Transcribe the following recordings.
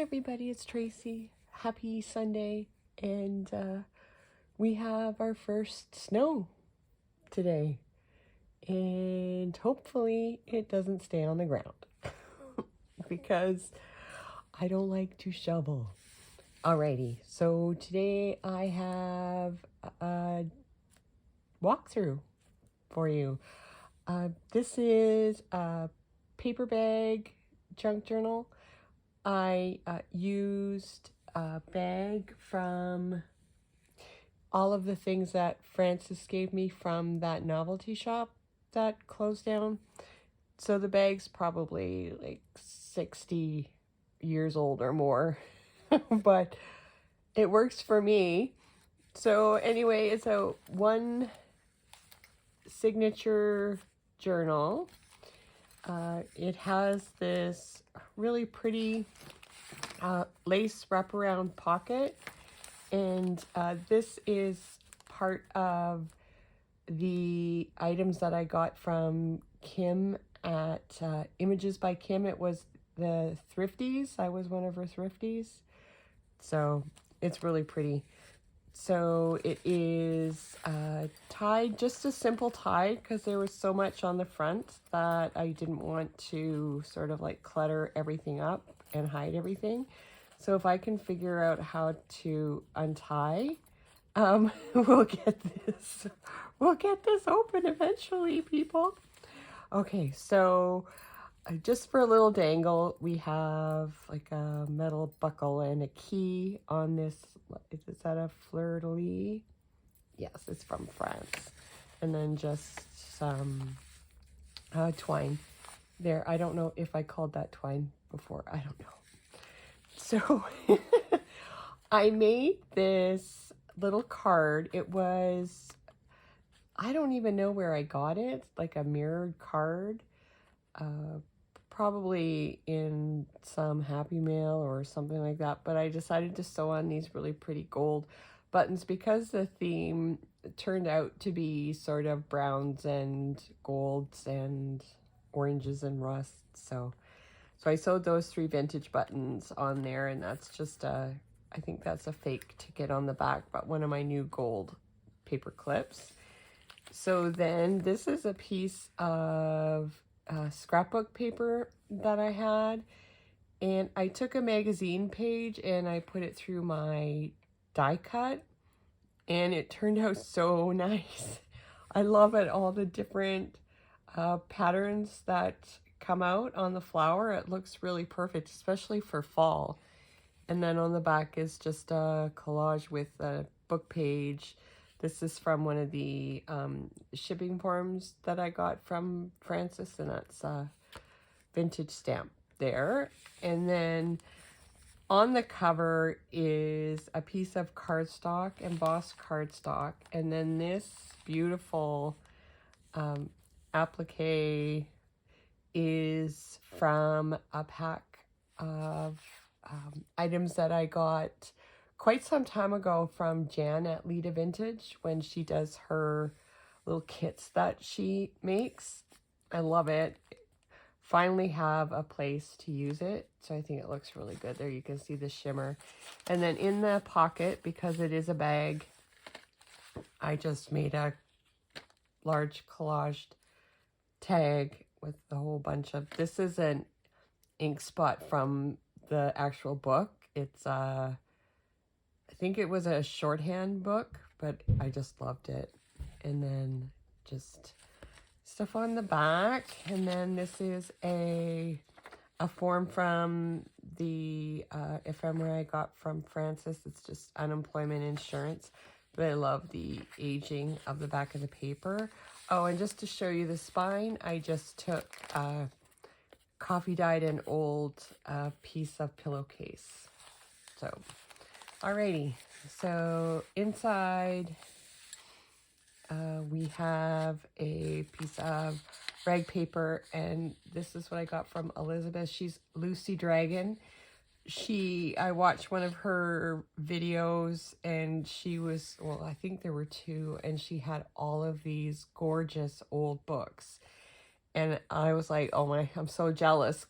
everybody, it's Tracy. Happy Sunday, and we have our first snow today, and hopefully it doesn't stay on the ground because I don't like to shovel. Alrighty, so today I have a walkthrough for you. This is a paper bag junk journal. I used a bag from all of the things that Francis gave me from that novelty shop that closed down. So the bag's probably like 60 years old or more, but it works for me. So anyway, it's a one signature journal. It has this really pretty lace wraparound pocket, and this is part of the items that I got from Kim at Images by Kim. It was the thrifties. I was one of her thrifties, so it's really pretty. So it is tied, just a simple tie, because there was so much on the front that I didn't want to sort of like clutter everything up and hide everything. So if I can figure out how to untie, we'll get this open eventually, people. Okay, so just for a little dangle, we have like a metal buckle and a key on this. Is that a fleur-de-lis? Yes, it's from France. And then just some twine there. I don't know if I called that twine before. I don't know. So I made this little card. It was, I don't even know where I got it, like a mirrored card. Probably in some Happy Mail or something like that, but I decided to sew on these really pretty gold buttons because the theme turned out to be sort of browns and golds and oranges and rust. So I sewed those 3 vintage buttons on there, and that's just I think that's a fake ticket on the back, but one of my new gold paper clips. So then this is a piece of scrapbook paper that I had, and I took a magazine page and I put it through my die cut, and it turned out so nice. I love it, all the different patterns that come out on the flower. It looks really perfect, especially for fall. And then on the back is just a collage with a book page. This is from one of the shipping forms that I got from Francis, and that's a vintage stamp there. And then on the cover is a piece of cardstock, embossed cardstock, and then this beautiful applique is from a pack of items that I got quite some time ago from Jan at Lita Vintage when she does her little kits that she makes. I love it. Finally have a place to use it, so I think it looks really good. There you can see the shimmer. And then in the pocket, because it is a bag, I just made a large collaged tag with a whole bunch of, this is an ink spot from the actual book. It's I think it was a shorthand book, but I just loved it. And then just stuff on the back. And then this is a form from the ephemera I got from Francis. It's just unemployment insurance. But I love the aging of the back of the paper. Oh, and just to show you the spine, I just took coffee dyed an old piece of pillowcase. So alrighty, so inside we have a piece of rag paper, and this is what I got from Elizabeth. She's Lucy Dragon. I watched one of her videos, and she was, well, I think there were 2, and she had all of these gorgeous old books. And I was like, oh my, I'm so jealous,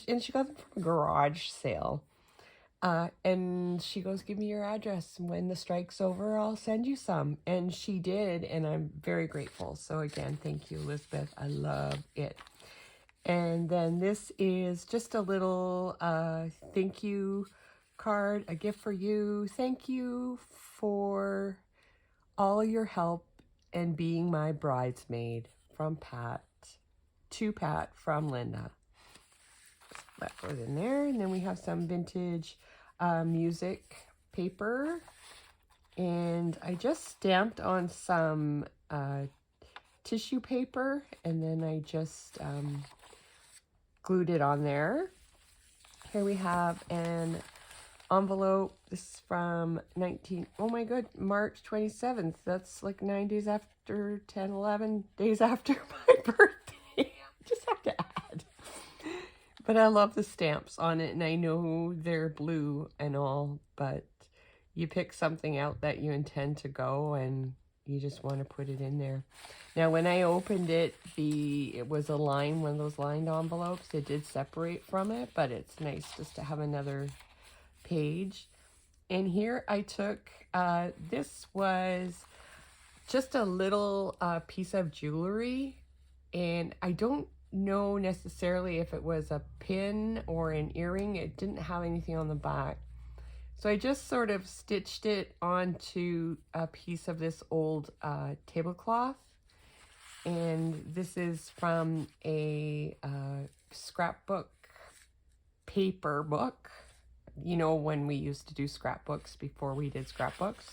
and she got them from a garage sale. And she goes, give me your address. When the strike's over, I'll send you some. And she did, and I'm very grateful. So again, thank you, Elizabeth. I love it. And then this is just a little thank you card, a gift for you. Thank you for all your help and being my bridesmaid from Pat, to Pat from Linda. That goes in there. And then we have some vintage music paper. And I just stamped on some tissue paper, and then I just glued it on there. Here we have an envelope. This is from March 27th. That's like 9 days after, 10, 11 days after my birthday. Just have to add. But I love the stamps on it, and I know they're blue and all, but you pick something out that you intend to go, and you just want to put it in there. Now, when I opened it, it was a line, one of those lined envelopes. It did separate from it, but it's nice just to have another page. And here I took, this was just a little piece of jewelry, and I don't know necessarily if it was a pin or an earring. It didn't have anything on the back. So I just sort of stitched it onto a piece of this old tablecloth. And this is from a scrapbook paper book. You know, when we used to do scrapbooks before we did scrapbooks.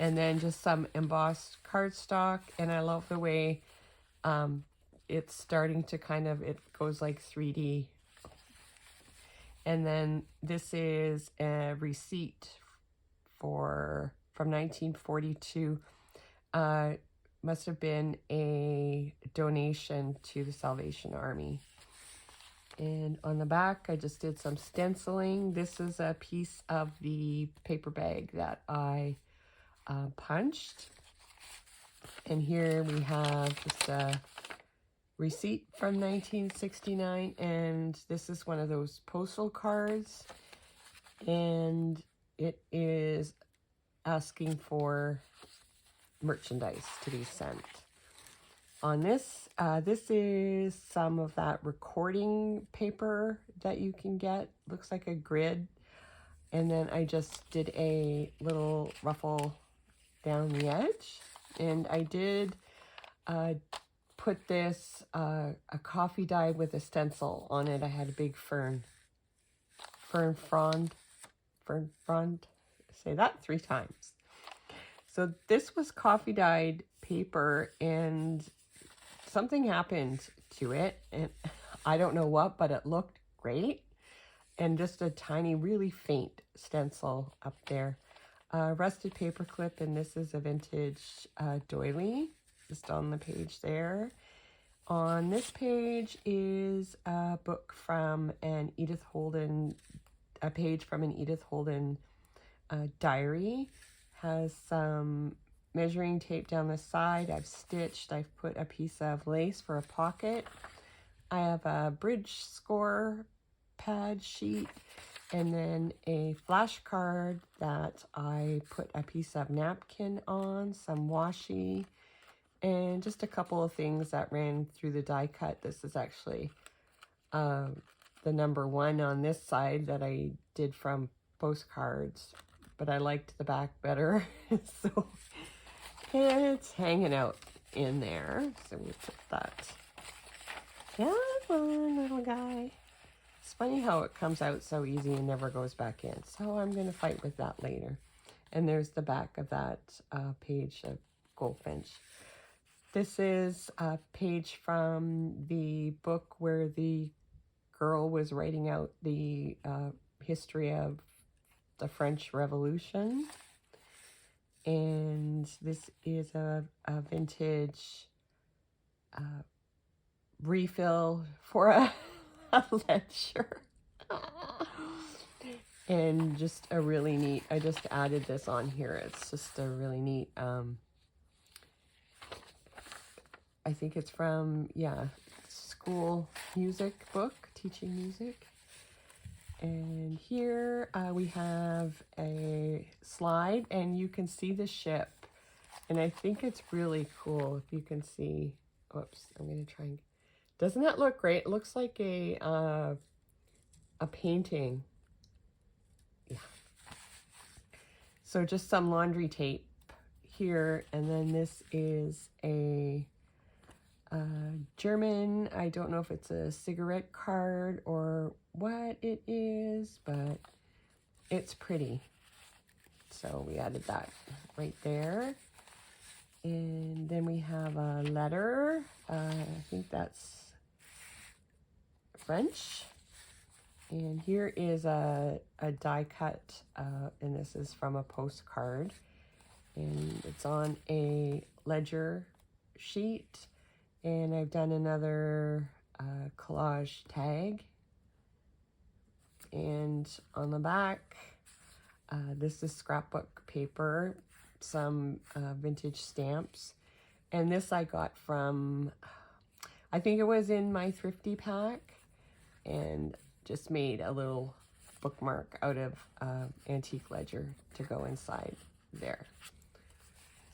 And then just some embossed cardstock. And I love the way it's starting to it goes like 3D. And then this is a receipt from 1942. Must have been a donation to the Salvation Army. And on the back, I just did some stenciling. This is a piece of the paper bag that I punched. And here we have just a receipt from 1969, and this is one of those postal cards, and it is asking for merchandise to be sent. On this, this is some of that recording paper that you can get. Looks like a grid. And then I just did a little ruffle down the edge. And I did put this, a coffee dye with a stencil on it. I had a big fern frond. Say that 3 times. So this was coffee dyed paper, and something happened to it, and I don't know what, but it looked great. And just a tiny, really faint stencil up there. Rusted paper clip, and this is a vintage doily, just on the page there. On this page is a book from an Edith Holden, a page from an Edith Holden diary. Has some measuring tape down the side. I've stitched, I've put a piece of lace for a pocket. I have a bridge score pad sheet, and then a flashcard that I put a piece of napkin on, some washi, and just a couple of things that ran through the die cut. This is actually the number 1 on this side that I did from postcards, but I liked the back better. So it's hanging out in there. So we put that. Come on, little guy. It's funny how it comes out so easy and never goes back in. So I'm going to fight with that later. And there's the back of that page of Goldfinch. This is a page from the book where the girl was writing out the history of the French Revolution. And this is a vintage refill for a ledger. And just a really neat, I just added this on here. It's just a really neat, I think it's from, school music book, teaching music. And here we have a slide, and you can see the ship. And I think it's really cool if you can see. Oops, I'm going to try and... Doesn't that look great? It looks like a painting. Yeah. So just some laundry tape here, and then this is a German, I don't know if it's a cigarette card or what it is, but it's pretty. So we added that right there. And then we have a letter. I think that's French. And here is a die cut, and this is from a postcard. And it's on a ledger sheet. And I've done another collage tag. And on the back, this is scrapbook paper, some vintage stamps. And this I got from, I think it was in my thrifty pack, and just made a little bookmark out of antique ledger to go inside there.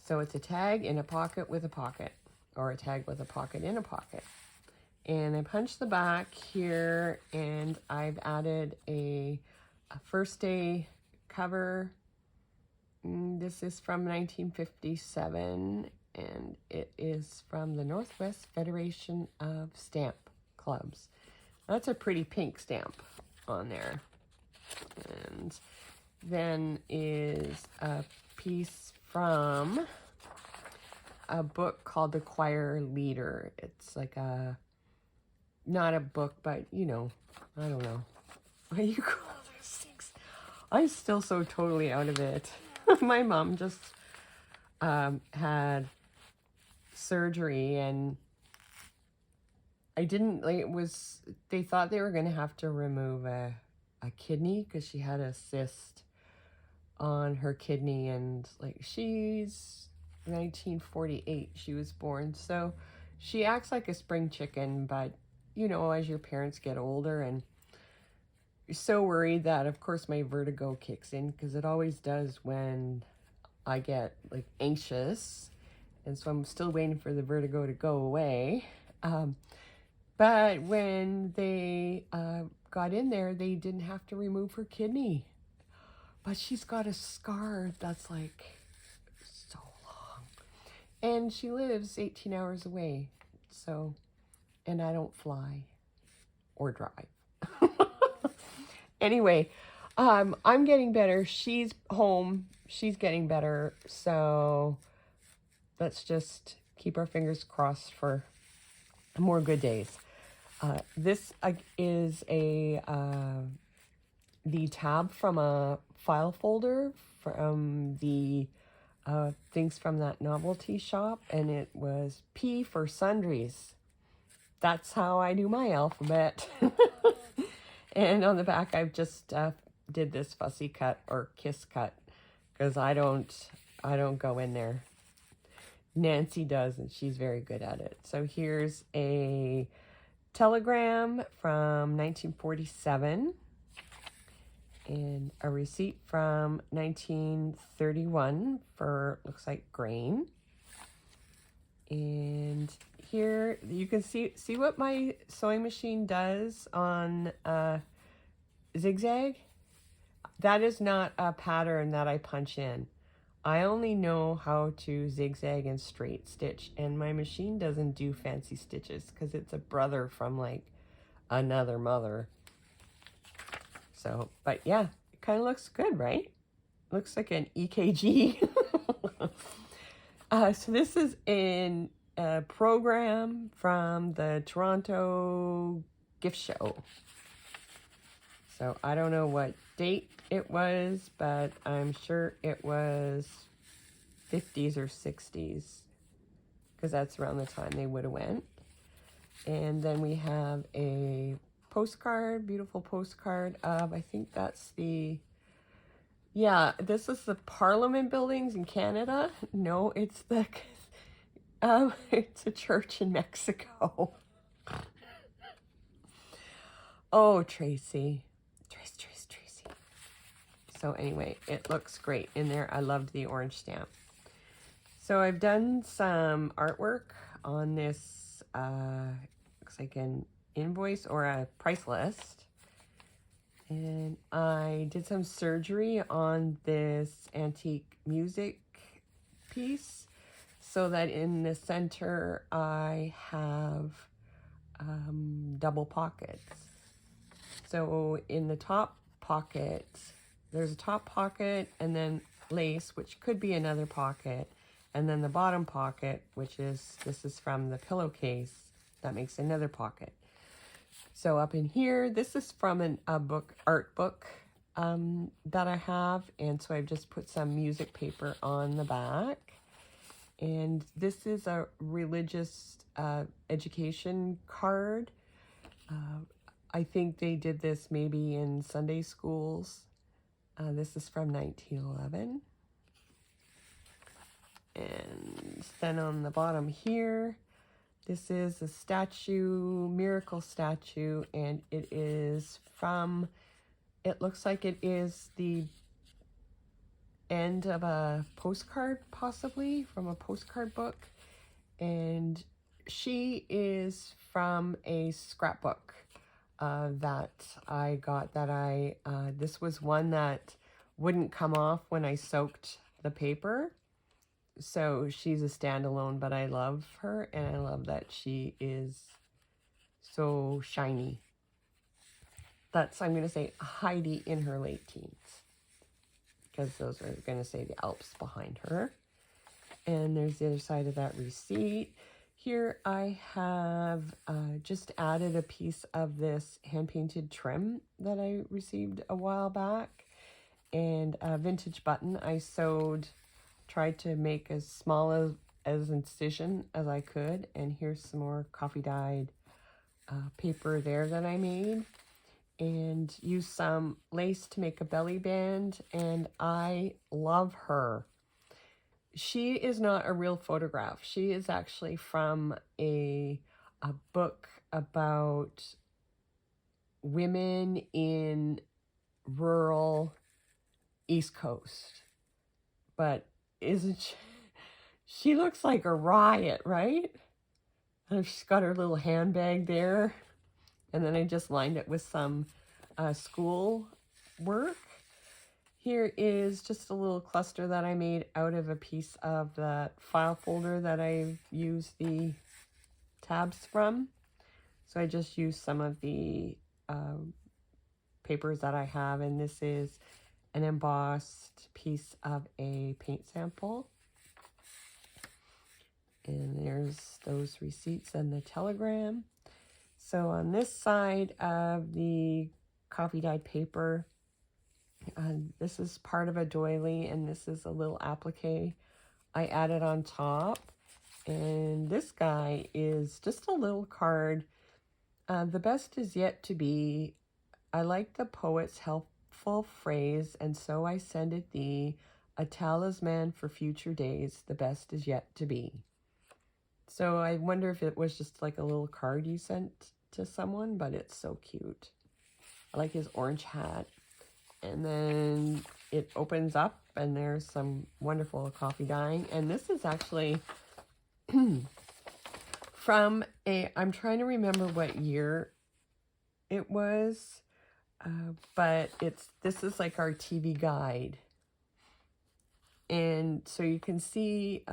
So it's a tag in a pocket with a pocket, or a tag with a pocket in a pocket. And I punched the back here, and I've added a first day cover. This is from 1957, and it is from the Northwest Federation of Stamp Clubs. That's a pretty pink stamp on there. And then is a piece from a book called The Choir Leader. It's like a, not a book, but you know, I don't know what do you call those things. I'm still so totally out of it. My mom just had surgery, and I didn't, like, it was, they thought they were going to have to remove a kidney because she had a cyst on her kidney, and like, she's 1948 she was born, so she acts like a spring chicken. But you know, as your parents get older, and you're so worried that of course my vertigo kicks in, because it always does when I get like anxious, and so I'm still waiting for the vertigo to go away. But when they got in there, they didn't have to remove her kidney, but she's got a scar that's like so long, and she lives 18 hours away. So, and I don't fly or drive. Anyway, I'm getting better. She's home. She's getting better. So let's just keep our fingers crossed for more good days. This is a the tab from a file folder from the things from that novelty shop, and it was P for sundries. That's how I do my alphabet. And on the back, I've just did this fussy cut or kiss cut, because I don't go in there. Nancy does, and she's very good at it. So here's a telegram from 1947 and a receipt from 1931 for, looks like, grain. And here you can see what my sewing machine does on zigzag. That is not a pattern that I punch in. I only know how to zigzag and straight stitch, and my machine doesn't do fancy stitches because it's a brother from like another mother. So, but yeah, it kind of looks good, right? Looks like an EKG. So this is in a program from the Toronto gift show. So I don't know what date it was, but I'm sure it was 50s or 60s, because that's around the time they would have went. And then we have a postcard, beautiful postcard of, I think that's the, yeah, this is the Parliament buildings in Canada. No, it's the, it's a church in Mexico. Oh, Tracy. Tracy. So anyway, it looks great in there. I loved the orange stamp. So I've done some artwork on this, looks like an invoice or a price list. And I did some surgery on this antique music piece so that in the center I have double pockets. So in the top pocket, there's a top pocket and then lace, which could be another pocket. And then the bottom pocket, which is, this is from the pillowcase, that makes another pocket. So up in here, this is from a art book that I have. And so I've just put some music paper on the back. And this is a religious education card. I think they did this maybe in Sunday schools. This is from 1911. And then on the bottom here, this is a statue, miracle statue, and it is from, it looks like it is the end of a postcard, possibly from a postcard book. And she is from a scrapbook that I got, this was one that wouldn't come off when I soaked the paper. So she's a standalone, but I love her, and I love that she is so shiny. That's, I'm going to say, Heidi in her late teens, because those are going to say the Alps behind her. And there's the other side of that receipt. Here I have just added a piece of this hand-painted trim that I received a while back, and a vintage button I sewed. Tried to make as small as incision as I could, and here's some more coffee dyed paper there that I made, and used some lace to make a belly band. And I love her. She is not a real photograph. She is actually from a book about women in rural East Coast, but isn't she looks like a riot, right? And she's got her little handbag there, and then I just lined it with some school work. Here is just a little cluster that I made out of a piece of that file folder that I used the tabs from. So I just used some of the papers that I have, and this is an embossed piece of a paint sample. And there's those receipts and the telegram. So on this side of the coffee dyed paper, this is part of a doily, and this is a little applique I added on top. And this guy is just a little card. The best is yet to be. I like the poet's helpful phrase, and so I send it thee, a talisman for future days, the best is yet to be. So I wonder if it was just like a little card you sent to someone, but it's so cute. I like his orange hat. And then it opens up, and there's some wonderful coffee dyeing. And this is actually from I'm trying to remember what year it was, but this is like our TV guide. And so you can see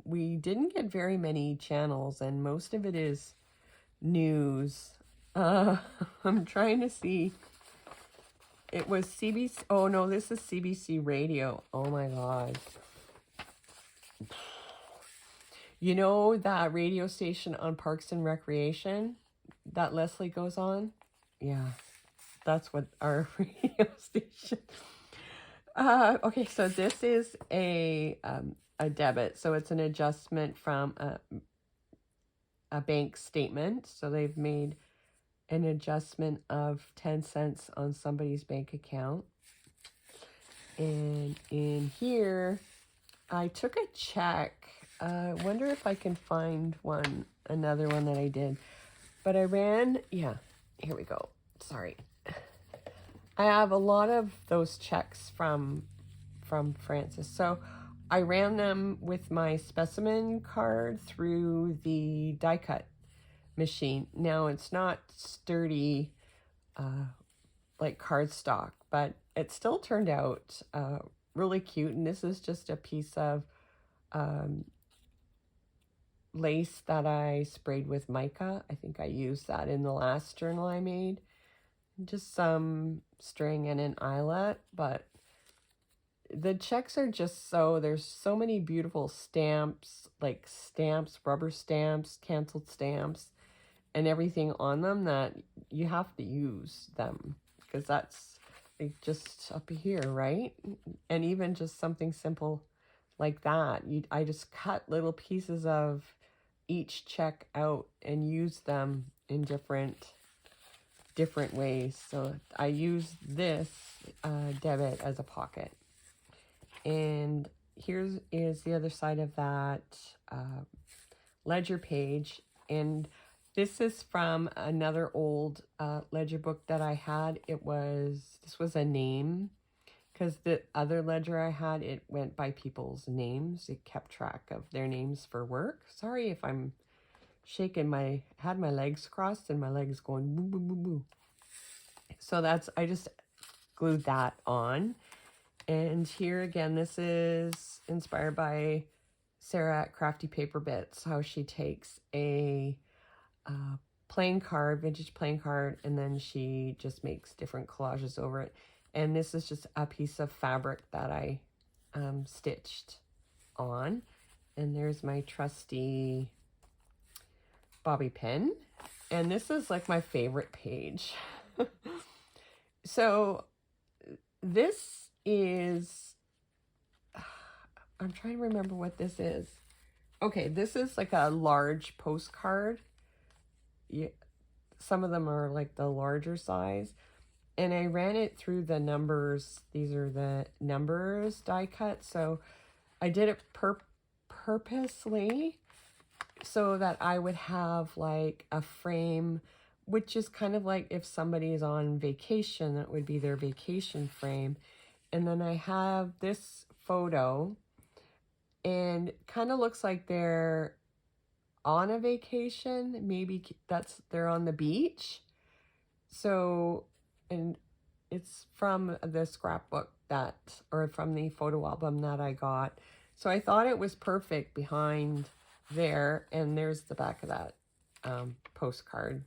we didn't get very many channels, and most of it is news. I'm trying to see. It was CBC. Oh, no, this is CBC Radio. Oh, my God. You know that radio station on Parks and Recreation that Leslie goes on? Yeah, that's what our radio station. Okay, so this is a debit. So it's an adjustment from a bank statement. So they've made an adjustment of 10 cents on somebody's bank account. And in here, I took a check. I wonder if I can find another one that I did. But I ran, yeah, here we go. Sorry. I have a lot of those checks from Francis. So I ran them with my specimen card through the die cut machine. Now it's not sturdy like cardstock, but it still turned out really cute. And this is just a piece of lace that I sprayed with mica. I think I used that in the last journal I made. Just some string and an eyelet, but the checks are just so, there's so many beautiful stamps, like stamps, rubber stamps, canceled stamps, and everything on them that you have to use them because that's like just up here, right? And even just something simple like that, I just cut little pieces of each check out and use them in different ways. So I use this debit as a pocket. And here's is the other side of that ledger page. And this is from another old ledger book that I had. This was a name, because the other ledger I had, it went by people's names. It kept track of their names for work. Sorry if I'm shaking had my legs crossed and my legs going boo, boo, boo, boo. So I just glued that on. And here again, this is inspired by Sarah at Crafty Paper Bits, how she takes a playing card, vintage playing card, and then she just makes different collages over it. And this is just a piece of fabric that I stitched on. And there's my trusty bobby pin. And this is like my favorite page. So this is, I'm trying to remember what this is. Okay, this is like a large postcard. Yeah, some of them are like the larger size. And I ran it through the numbers. These are the numbers die cut. So I did it purposely so that I would have like a frame, which is kind of like if somebody is on vacation, that would be their vacation frame. And then I have this photo, and kind of looks like they're on a vacation. Maybe they're on the beach. So, and it's from the scrapbook or from the photo album that I got. So I thought it was perfect behind there. And there's the back of that postcard.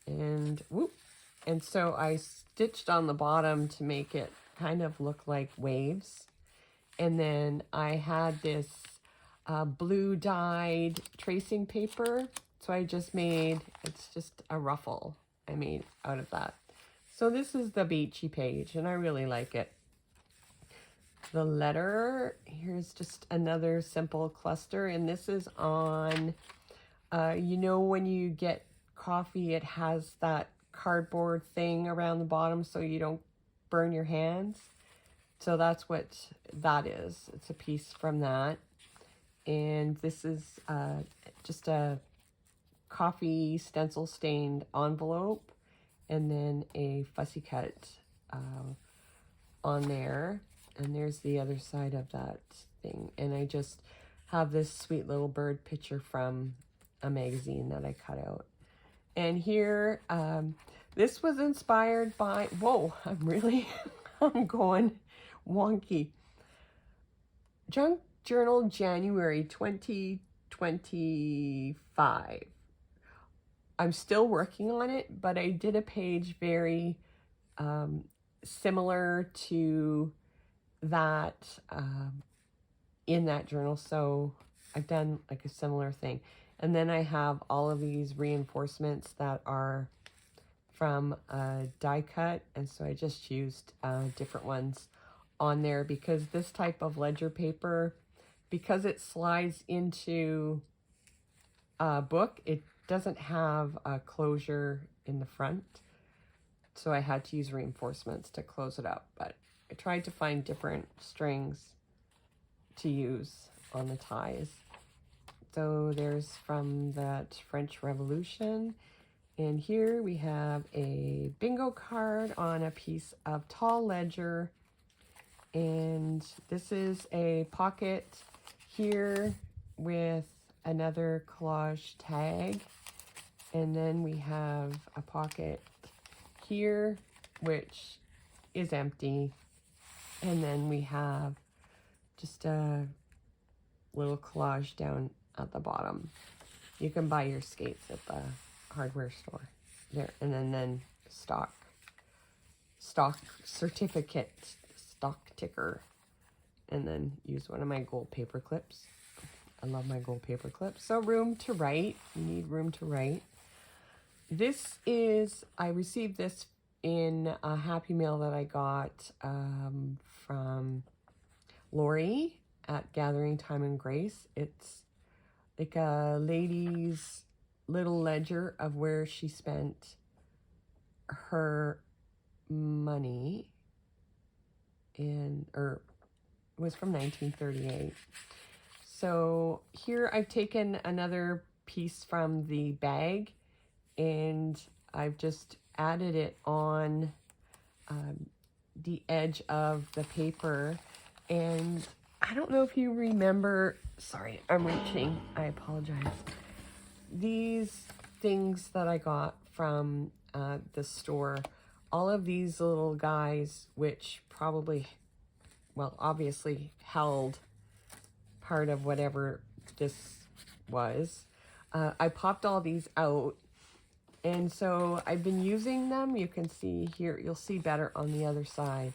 And whoop. And so I stitched on the bottom to make it kind of look like waves. And then I had this blue dyed tracing paper. So I just it's just a ruffle I made out of that. So this is the beachy page, and I really like it. The letter, here's just another simple cluster, and this is on, you know, when you get coffee, it has that cardboard thing around the bottom so you don't burn your hands. So that's what that is. It's a piece from that. And this is just a coffee stencil stained envelope, and then a fussy cut on there. And there's the other side of that thing. And I just have this sweet little bird picture from a magazine that I cut out. And here, this was inspired by, whoa, I'm going wonky. Junk Journal, January 2025. I'm still working on it, but I did a page very similar to that in that journal. So I've done like a similar thing. And then I have all of these reinforcements that are from die cut. And so I just used different ones on there because this type of ledger paper, because it slides into a book, it doesn't have a closure in the front. So I had to use reinforcements to close it up. But I tried to find different strings to use on the ties. So there's from that French Revolution. And here we have a bingo card on a piece of tall ledger. And this is a pocket here with another collage tag. And then we have a pocket here, which is empty. And then we have just a little collage down at the bottom. You can buy your skates at the hardware store there. And then stock certificate, stock ticker. And then use one of my gold paper clips. I love my gold paper clips. So room to write. You need room to write. This is, I received this in a Happy Mail that I got from Lori at Gathering Time and Grace. It's like a lady's little ledger of where she spent her money it was from 1938. So here I've taken another piece from the bag and I've just added it on the edge of the paper. And I don't know if you remember, sorry, I'm reaching, I apologize. These things that I got from the store, all of these little guys, which probably, well, obviously held part of whatever this was. I popped all these out. And so I've been using them. You can see here, you'll see better on the other side.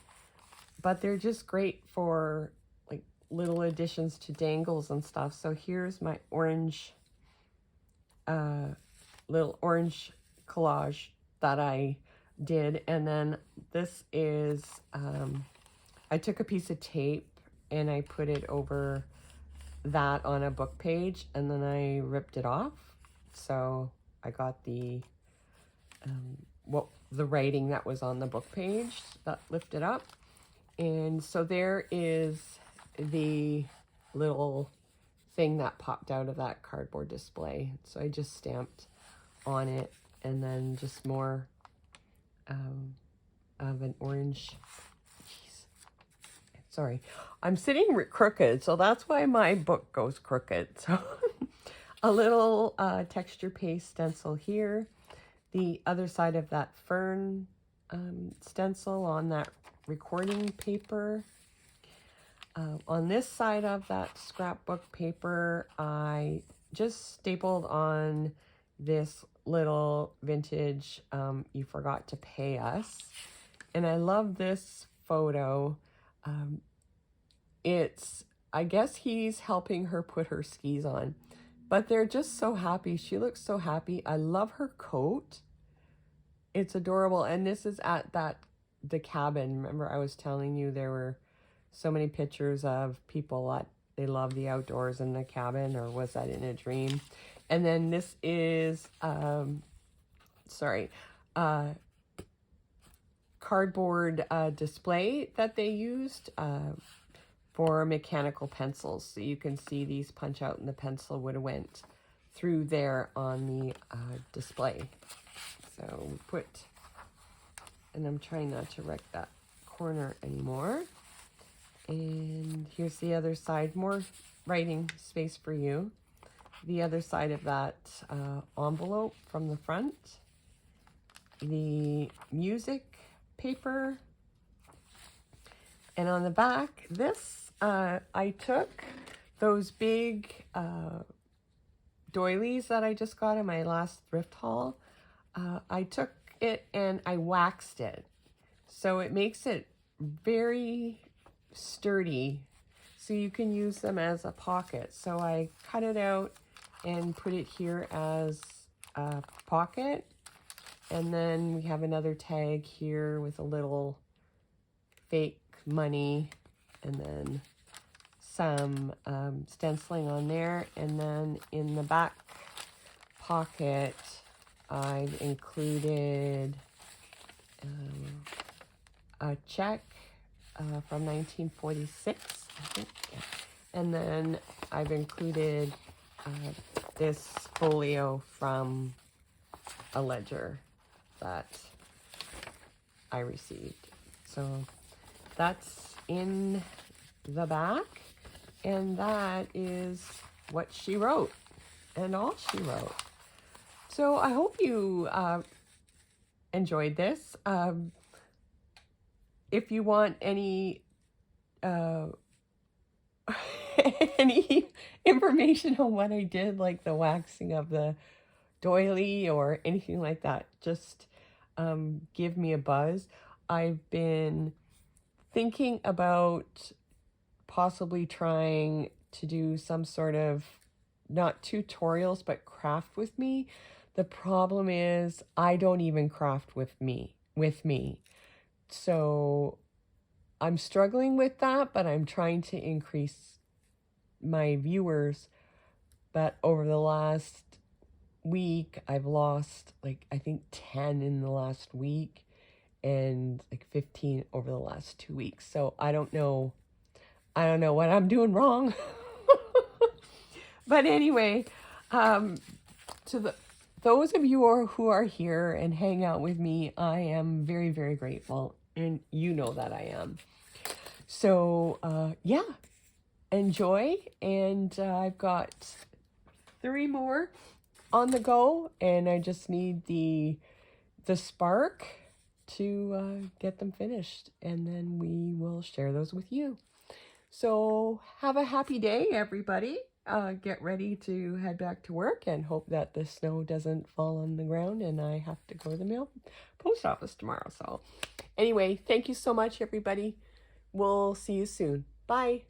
But they're just great for like little additions to dangles and stuff. So here's my orange, little orange collage that I did. And then this is, I took a piece of tape and I put it over that on a book page and then I ripped it off. So I got the the writing that was on the book page that lifted up. And so there is the little thing that popped out of that cardboard display. So I just stamped on it and then just more of an orange. Jeez. Sorry, I'm sitting crooked, so that's why my book goes crooked. So a little texture paste stencil here. The other side of that fern stencil on that recording paper. On this side of that scrapbook paper, I just stapled on this little vintage You Forgot to Pay Us. And I love this photo. I guess he's helping her put her skis on. But they're just so happy. She looks so happy. I love her coat. It's adorable. And this is at the cabin. Remember I was telling you there were so many pictures of people that they love the outdoors in the cabin, or was that in a dream? And then this is, cardboard display that they used for mechanical pencils. So you can see these punch out and the pencil would have went through there on the display. So we put, and I'm trying not to wreck that corner anymore. And here's the other side, more writing space for you. The other side of that envelope from the front. The music paper. And on the back, this, I took those big doilies that I just got in my last thrift haul. I took it and I waxed it. So it makes it very sturdy, so you can use them as a pocket. So I cut it out and put it here as a pocket. And then we have another tag here with a little fake money and then some stenciling on there. And then in the back pocket, I've included a check from 1946, I think. Yeah. And then I've included this folio from a ledger that I received. So that's in the back, and that is what she wrote and all she wrote. So I hope you enjoyed this. If you want any any information on what I did, like the waxing of the doily or anything like that, just give me a buzz. I've been thinking about possibly trying to do some sort of, not tutorials, but craft with me. The problem is I don't even craft with me. So I'm struggling with that, but I'm trying to increase my viewers. But over the last week, I've lost like, I think 10 in the last week and like 15 over the last 2 weeks. So I don't know what I'm doing wrong. But anyway, to those of you who are here and hang out with me, I am very, very grateful. And you know that I am. So, yeah, enjoy. And I've got 3 more on the go. And I just need the spark to get them finished. And then we will share those with you. So have a happy day, everybody. Get ready to head back to work and hope that the snow doesn't fall on the ground and I have to go to the post office tomorrow. So anyway, thank you so much, everybody. We'll see you soon. Bye.